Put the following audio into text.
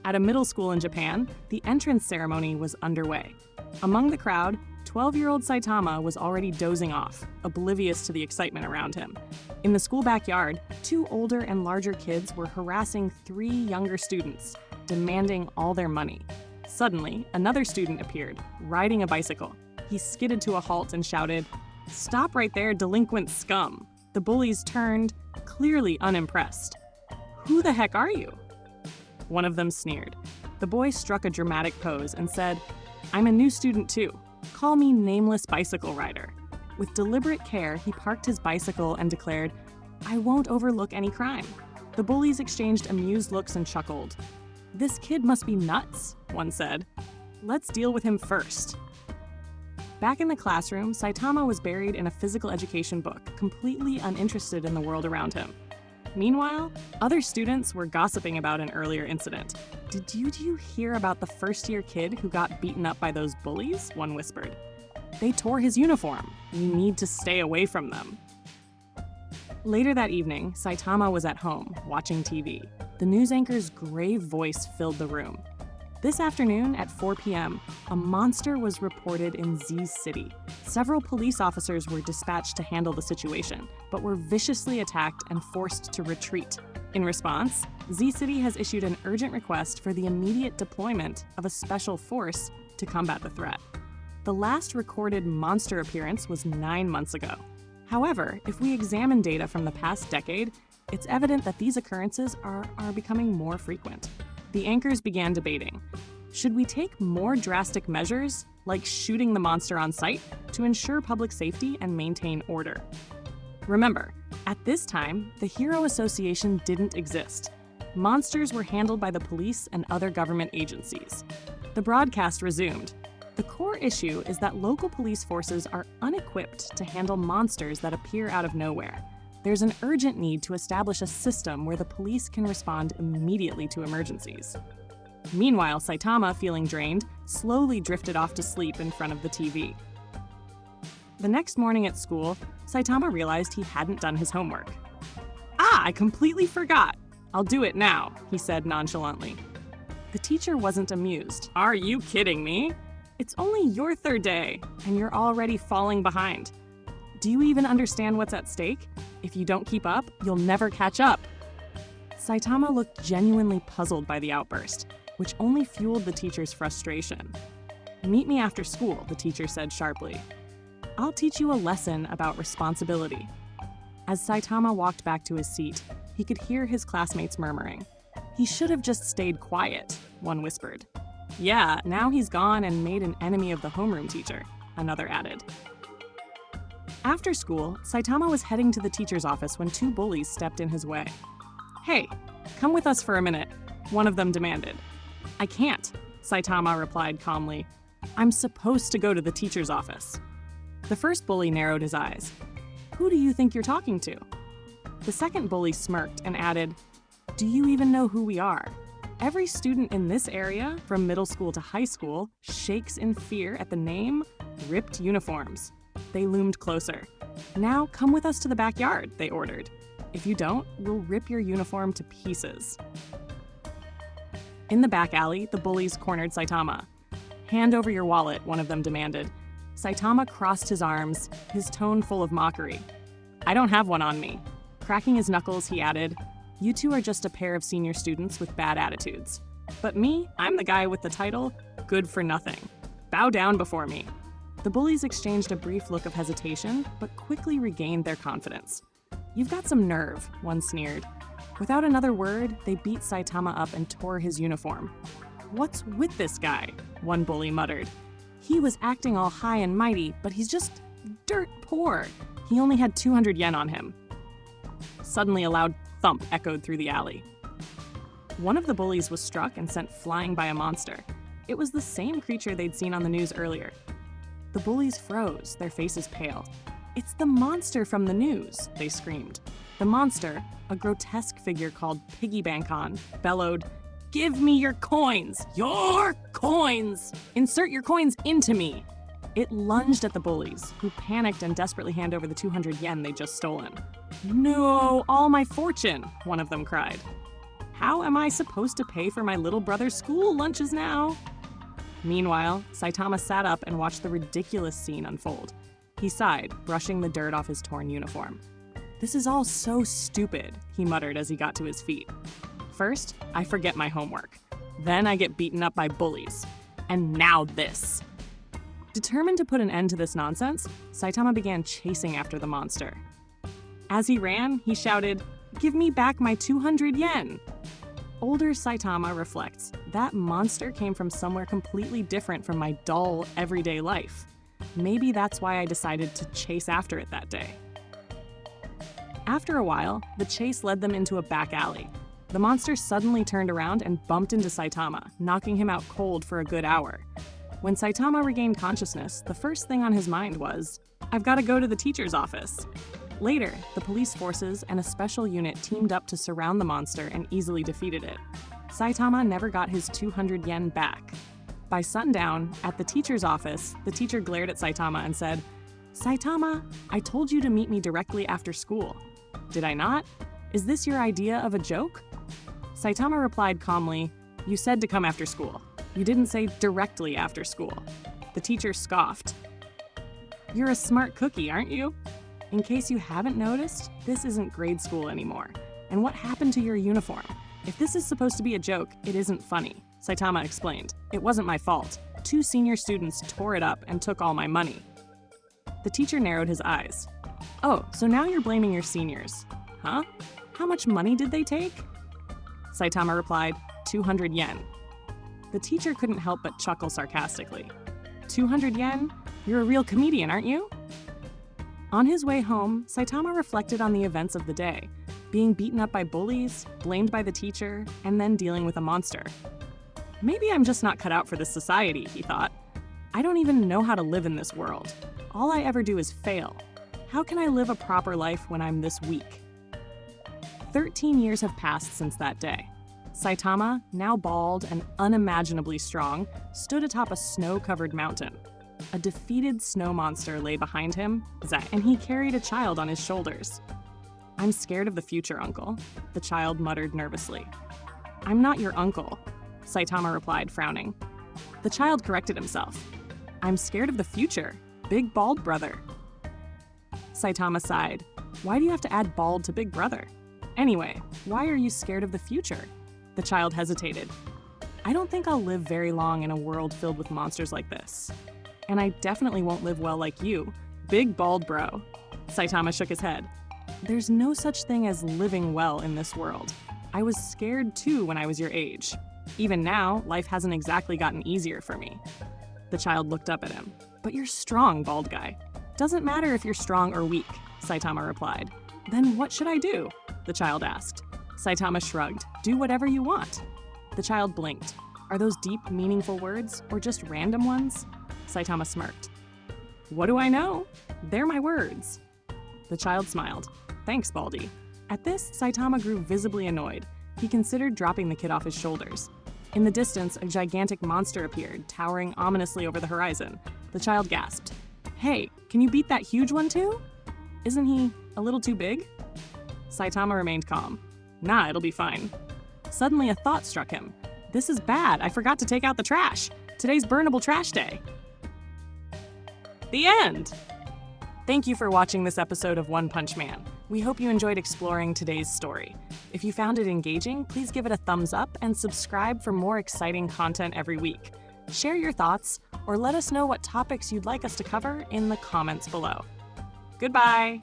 At a middle school in Japan, the entrance ceremony was underway. Among the crowd, 12-year-old Saitama was already dozing off, oblivious to the excitement around him. In the school backyard, 2 older and larger kids were harassing 3 younger students, demanding all their money. Suddenly, another student appeared, riding a bicycle. He skidded to a halt and shouted, "Stop right there, delinquent scum!" The bullies turned, clearly unimpressed. "Who the heck are you?" One of them sneered. The boy struck a dramatic pose and said, "I'm a new student too. Call me Nameless Bicycle Rider." With deliberate care, he parked his bicycle and declared, "I won't overlook any crime." The bullies exchanged amused looks and chuckled. "This kid must be nuts," one said. "Let's deal with him first." Back in the classroom, Saitama was buried in a physical education book, completely uninterested in the world around him. Meanwhile, other students were gossiping about an earlier incident. Did you hear about the first-year kid who got beaten up by those bullies?" one whispered. "They tore his uniform. We need to stay away from them." Later that evening, Saitama was at home, watching TV. The news anchor's grave voice filled the room. This afternoon at 4 p.m., a monster was reported in Z City. Several police officers were dispatched to handle the situation, but were viciously attacked and forced to retreat. In response, Z City has issued an urgent request for the immediate deployment of a special force to combat the threat. The last recorded monster appearance was 9 months ago. However, if we examine data from the past decade, it's evident that these occurrences are becoming more frequent. The anchors began debating. Should we take more drastic measures, like shooting the monster on sight, to ensure public safety and maintain order? Remember, at this time, the Hero Association didn't exist. Monsters were handled by the police and other government agencies. The broadcast resumed. The core issue is that local police forces are unequipped to handle monsters that appear out of nowhere. There's an urgent need to establish a system where the police can respond immediately to emergencies. Meanwhile, Saitama, feeling drained, slowly drifted off to sleep in front of the TV. The next morning at school, Saitama realized he hadn't done his homework. I completely forgot. I'll do it now," he said nonchalantly. The teacher wasn't amused. "Are you kidding me? It's only your 3rd day, and you're already falling behind. Do you even understand what's at stake? If you don't keep up, you'll never catch up." Saitama looked genuinely puzzled by the outburst, which only fueled the teacher's frustration. "Meet me after school," the teacher said sharply. "I'll teach you a lesson about responsibility." As Saitama walked back to his seat, he could hear his classmates murmuring. "He should have just stayed quiet," one whispered. "Yeah, now he's gone and made an enemy of the homeroom teacher," another added. After school, Saitama was heading to the teacher's office when 2 bullies stepped in his way. "Hey, come with us for a minute," one of them demanded. "I can't," Saitama replied calmly. "I'm supposed to go to the teacher's office." The first bully narrowed his eyes. "Who do you think you're talking to?" The second bully smirked and added, "Do you even know who we are? Every student in this area, from middle school to high school, shakes in fear at the name Ripped Uniforms." They loomed closer. "Now come with us to the backyard," they ordered. "If you don't, we'll rip your uniform to pieces." In the back alley, the bullies cornered Saitama. "Hand over your wallet," one of them demanded. Saitama crossed his arms, his tone full of mockery. "I don't have one on me." Cracking his knuckles, he added, "You two are just a pair of senior students with bad attitudes. But me, I'm the guy with the title, Good for Nothing. Bow down before me." The bullies exchanged a brief look of hesitation, but quickly regained their confidence. "You've got some nerve," one sneered. Without another word, they beat Saitama up and tore his uniform. "What's with this guy?" one bully muttered. "He was acting all high and mighty, but he's just dirt poor. He only had 200 yen on him." Suddenly a loud thump echoed through the alley. One of the bullies was struck and sent flying by a monster. It was the same creature they'd seen on the news earlier. The bullies froze, their faces pale. "It's the monster from the news," they screamed. The monster, a grotesque figure called Piggy Bankon, bellowed, "Give me your coins! Your coins! Insert your coins into me!" It lunged at the bullies, who panicked and desperately handed over the 200 yen they'd just stolen. "No, all my fortune!" one of them cried. How am I supposed to pay for my little brother's school lunches now? Meanwhile, Saitama sat up and watched the ridiculous scene unfold. He sighed, brushing the dirt off his torn uniform. "This is all so stupid," he muttered as he got to his feet. "First, I forget my homework. Then I get beaten up by bullies. And now this." Determined to put an end to this nonsense, Saitama began chasing after the monster. As he ran, he shouted, "Give me back my 200 yen!" Older Saitama reflects, that monster came from somewhere completely different from my dull, everyday life. Maybe that's why I decided to chase after it that day. After a while, the chase led them into a back alley. The monster suddenly turned around and bumped into Saitama, knocking him out cold for a good hour. When Saitama regained consciousness, the first thing on his mind was, "I've got to go to the teacher's office." Later, the police forces and a special unit teamed up to surround the monster and easily defeated it. Saitama never got his 200 yen back. By sundown, at the teacher's office, the teacher glared at Saitama and said, "Saitama, I told you to meet me directly after school. Did I not? Is this your idea of a joke?" Saitama replied calmly, "You said to come after school. You didn't say directly after school." The teacher scoffed. "You're a smart cookie, aren't you? In case you haven't noticed, this isn't grade school anymore. And what happened to your uniform? If this is supposed to be a joke, it isn't funny," Saitama explained. "It wasn't my fault. 2 senior students tore it up and took all my money." The teacher narrowed his eyes. "Oh, so now you're blaming your seniors. Huh? How much money did they take?" Saitama replied, 200 yen. The teacher couldn't help but chuckle sarcastically. 200 yen? You're a real comedian, aren't you? On his way home, Saitama reflected on the events of the day, being beaten up by bullies, blamed by the teacher, and then dealing with a monster. Maybe I'm just not cut out for this society, he thought. I don't even know how to live in this world. All I ever do is fail. How can I live a proper life when I'm this weak? 13 years have passed since that day. Saitama, now bald and unimaginably strong, stood atop a snow-covered mountain. A defeated snow monster lay behind him, and he carried a child on his shoulders. "I'm scared of the future, Uncle," the child muttered nervously. "I'm not your uncle," Saitama replied, frowning. The child corrected himself. "I'm scared of the future, big bald brother." Saitama sighed. "Why do you have to add bald to big brother? Anyway, why are you scared of the future?" The child hesitated. "I don't think I'll live very long in a world filled with monsters like this. And I definitely won't live well like you, big bald bro." Saitama shook his head. "There's no such thing as living well in this world. I was scared too when I was your age. Even now, life hasn't exactly gotten easier for me." The child looked up at him. "But you're strong, bald guy." "Doesn't matter if you're strong or weak," Saitama replied. "Then what should I do?" the child asked. Saitama shrugged. "Do whatever you want." The child blinked. Are those deep, meaningful words, or just random ones? Saitama smirked. "What do I know? They're my words." The child smiled. "Thanks, Baldy." At this, Saitama grew visibly annoyed. He considered dropping the kid off his shoulders. In the distance, a gigantic monster appeared, towering ominously over the horizon. The child gasped. "Hey, can you beat that huge one too? Isn't he a little too big?" Saitama remained calm. "Nah, it'll be fine." Suddenly, a thought struck him. "This is bad. I forgot to take out the trash. Today's burnable trash day." The end! Thank you for watching this episode of One Punch Man. We hope you enjoyed exploring today's story. If you found it engaging, please give it a thumbs up and subscribe for more exciting content every week. Share your thoughts, or let us know what topics you'd like us to cover in the comments below. Goodbye!